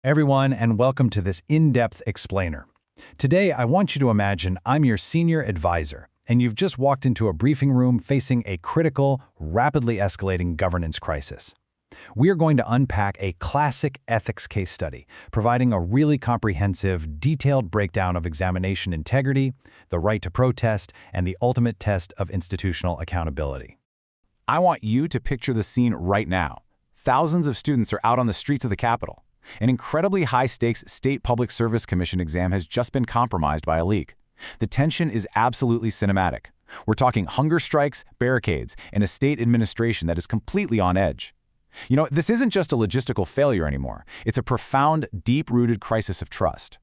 Everyone, and welcome to this in-depth explainer. Today, I want you to imagine I'm your senior advisor, and you've just walked into a briefing room facing a critical, rapidly escalating governance crisis. We are going to unpack a classic ethics case study, providing a really comprehensive, detailed breakdown of examination integrity, the right to protest, and the ultimate test of institutional accountability. I want you to picture the scene right now. Thousands of students are out on the streets of the Capitol. An incredibly high-stakes State Public Service Commission exam has just been compromised by a leak. The tension is absolutely cinematic. We're talking hunger strikes, barricades, and a state administration that is completely on edge. You know, this isn't just a logistical failure anymore. It's a profound, deep-rooted crisis of trust.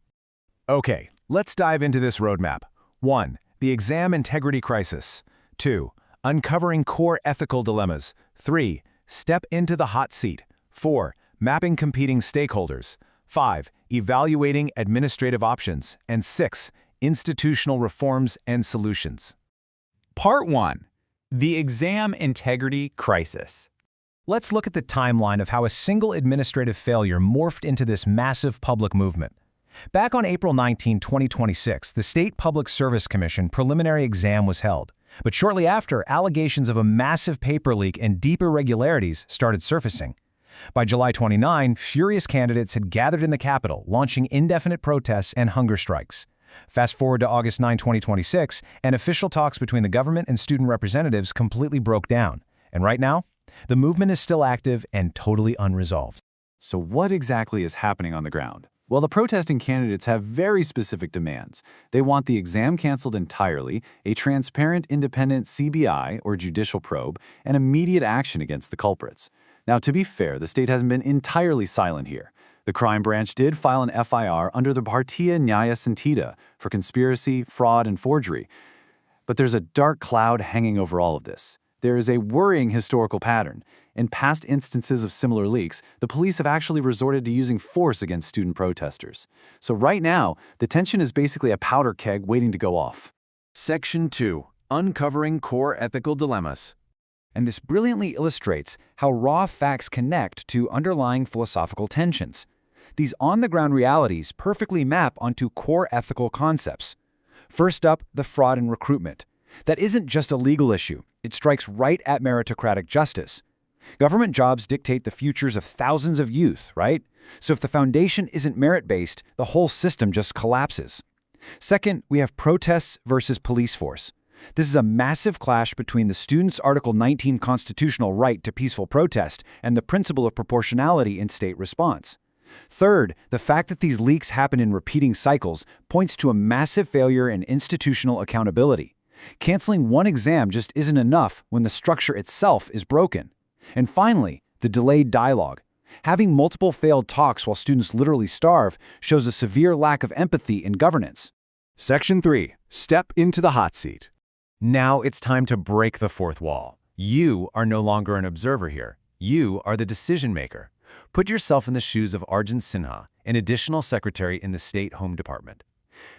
Okay, let's dive into this roadmap. 1. The exam integrity crisis. 2. Uncovering core ethical dilemmas. 3. Step into the hot seat. 4. Mapping competing stakeholders. 5. Evaluating administrative options. And 6. Institutional reforms and solutions. Part 1. The exam integrity crisis. Let's look at the timeline of how a single administrative failure morphed into this massive public movement. Back on April 19, 2026, the State Public Service Commission preliminary exam was held. But shortly after, allegations of a massive paper leak and deep irregularities started surfacing. By July 29, furious candidates had gathered in the Capitol, launching indefinite protests and hunger strikes. Fast forward to August 9, 2026, and official talks between the government and student representatives completely broke down. And right now, the movement is still active and totally unresolved. So what exactly is happening on the ground? Well, the protesting candidates have very specific demands. They want the exam canceled entirely, a transparent, independent CBI or judicial probe, and immediate action against the culprits. Now, to be fair, the state hasn't been entirely silent here. The crime branch did file an FIR under the Partiya Nyaya Santita for conspiracy, fraud, and forgery. But there's a dark cloud hanging over all of this. There is a worrying historical pattern. In past instances of similar leaks, the police have actually resorted to using force against student protesters. So right now, the tension is basically a powder keg waiting to go off. Section 2. Uncovering core ethical dilemmas. And this brilliantly illustrates how raw facts connect to underlying philosophical tensions. These on-the-ground realities perfectly map onto core ethical concepts. First up, the fraud in recruitment. That isn't just a legal issue. It strikes right at meritocratic justice. Government jobs dictate the futures of thousands of youth, right? So if the foundation isn't merit-based, the whole system just collapses. Second, we have protests versus police force. This is a massive clash between the students' Article 19 constitutional right to peaceful protest and the principle of proportionality in state response. Third, the fact that these leaks happen in repeating cycles points to a massive failure in institutional accountability. Canceling one exam just isn't enough when the structure itself is broken. And finally, the delayed dialogue. Having multiple failed talks while students literally starve shows a severe lack of empathy in governance. Section 3. Step into the hot seat. Now it's time to break the fourth wall. You are no longer an observer here. You are the decision maker. Put yourself in the shoes of Arjun Sinha, an additional secretary in the State Home Department.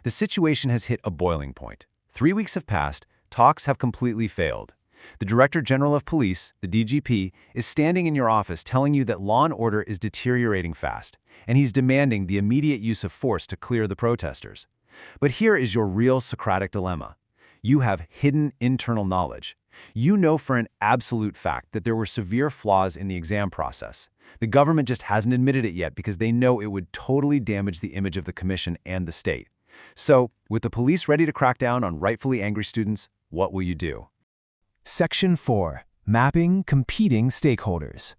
The situation has hit a boiling point. 3 weeks have passed, talks have completely failed. The Director General of Police, the DGP, is standing in your office telling you that law and order is deteriorating fast, and he's demanding the immediate use of force to clear the protesters. But here is your real Socratic dilemma. You have hidden internal knowledge. You know for an absolute fact that there were severe flaws in the exam process. The government just hasn't admitted it yet because they know it would totally damage the image of the commission and the state. So, with the police ready to crack down on rightfully angry students, what will you do? Section 4. Mapping competing stakeholders.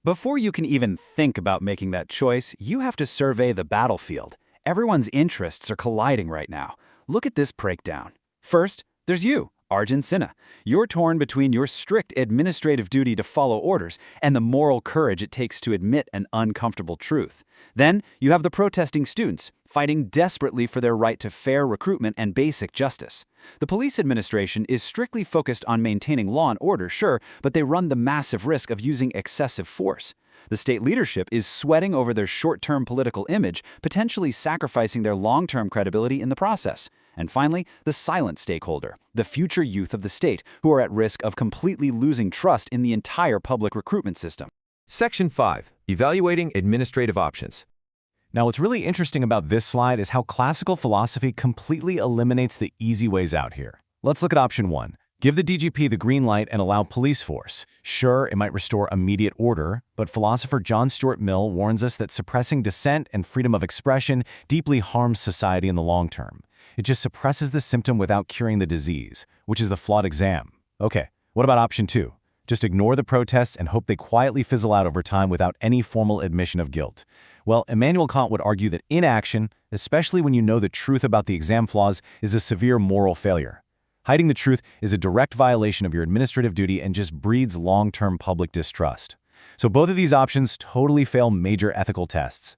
Before you can even think about making that choice, you have to survey the battlefield. Everyone's interests are colliding right now. Look at this breakdown. First, there's you, Arjun Sinha. You're torn between your strict administrative duty to follow orders and the moral courage it takes to admit an uncomfortable truth. Then, you have the protesting students, fighting desperately for their right to fair recruitment and basic justice. The police administration is strictly focused on maintaining law and order, sure, but they run the massive risk of using excessive force. The state leadership is sweating over their short-term political image, potentially sacrificing their long-term credibility in the process. And finally, the silent stakeholder, the future youth of the state, who are at risk of completely losing trust in the entire public recruitment system. Section 5. Evaluating administrative options. Now, what's really interesting about this slide is how classical philosophy completely eliminates the easy ways out here. Let's look at option 1. Give the DGP the green light and allow police force. Sure, it might restore immediate order, but philosopher John Stuart Mill warns us that suppressing dissent and freedom of expression deeply harms society in the long term. It just suppresses the symptom without curing the disease, which is the flawed exam. Okay, what about option 2? Just ignore the protests and hope they quietly fizzle out over time without any formal admission of guilt. Well, Immanuel Kant would argue that inaction, especially when you know the truth about the exam flaws, is a severe moral failure. Hiding the truth is a direct violation of your administrative duty and just breeds long-term public distrust. So both of these options totally fail major ethical tests.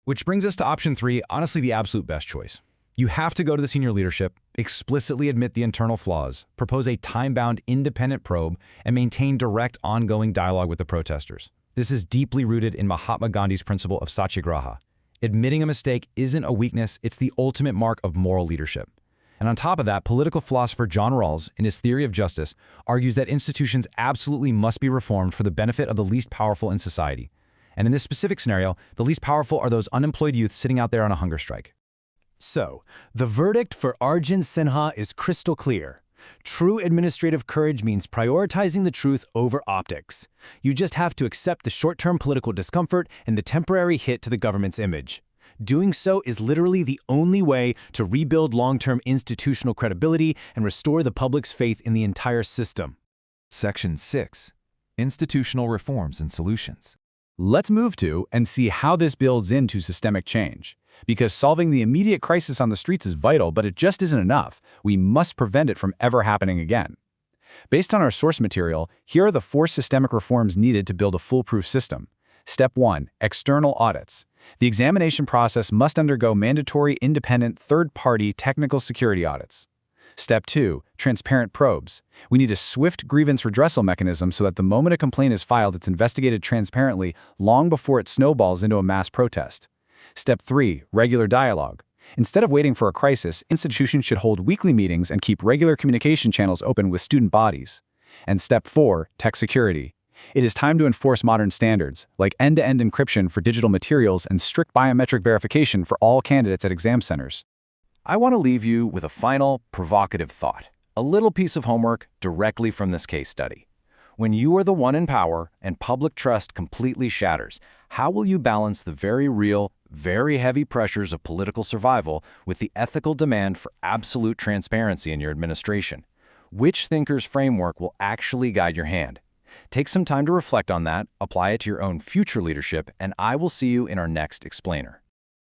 Which brings us to option 3, honestly the absolute best choice. You have to go to the senior leadership, explicitly admit the internal flaws, propose a time-bound independent probe, and maintain direct ongoing dialogue with the protesters. This is deeply rooted in Mahatma Gandhi's principle of satyagraha. Admitting a mistake isn't a weakness, it's the ultimate mark of moral leadership. And on top of that, political philosopher John Rawls, in his theory of justice, argues that institutions absolutely must be reformed for the benefit of the least powerful in society. And in this specific scenario, the least powerful are those unemployed youth sitting out there on a hunger strike. So, the verdict for Arjun Sinha is crystal clear. True administrative courage means prioritizing the truth over optics. You just have to accept the short-term political discomfort and the temporary hit to the government's image. Doing so is literally the only way to rebuild long-term institutional credibility and restore the public's faith in the entire system. Section 6. Institutional Reforms and Solutions. Let's move to and see how this builds into systemic change. Because solving the immediate crisis on the streets is vital, but it just isn't enough. We must prevent it from ever happening again. Based on our source material, here are the 4 systemic reforms needed to build a foolproof system. Step 1. External audits. The examination process must undergo mandatory, independent, third-party technical security audits. Step 2. Transparent probes. We need a swift grievance redressal mechanism so that the moment a complaint is filed, it's investigated transparently long before it snowballs into a mass protest. Step 3. Regular dialogue. Instead of waiting for a crisis, institutions should hold weekly meetings and keep regular communication channels open with student bodies. And Step 4. Tech security. It is time to enforce modern standards, like end-to-end encryption for digital materials and strict biometric verification for all candidates at exam centers. I want to leave you with a final, provocative thought. A little piece of homework directly from this case study. When you are the one in power and public trust completely shatters, how will you balance the very real, very heavy pressures of political survival with the ethical demand for absolute transparency in your administration? Which thinker's framework will actually guide your hand? Take some time to reflect on that, apply it to your own future leadership, and I will see you in our next explainer.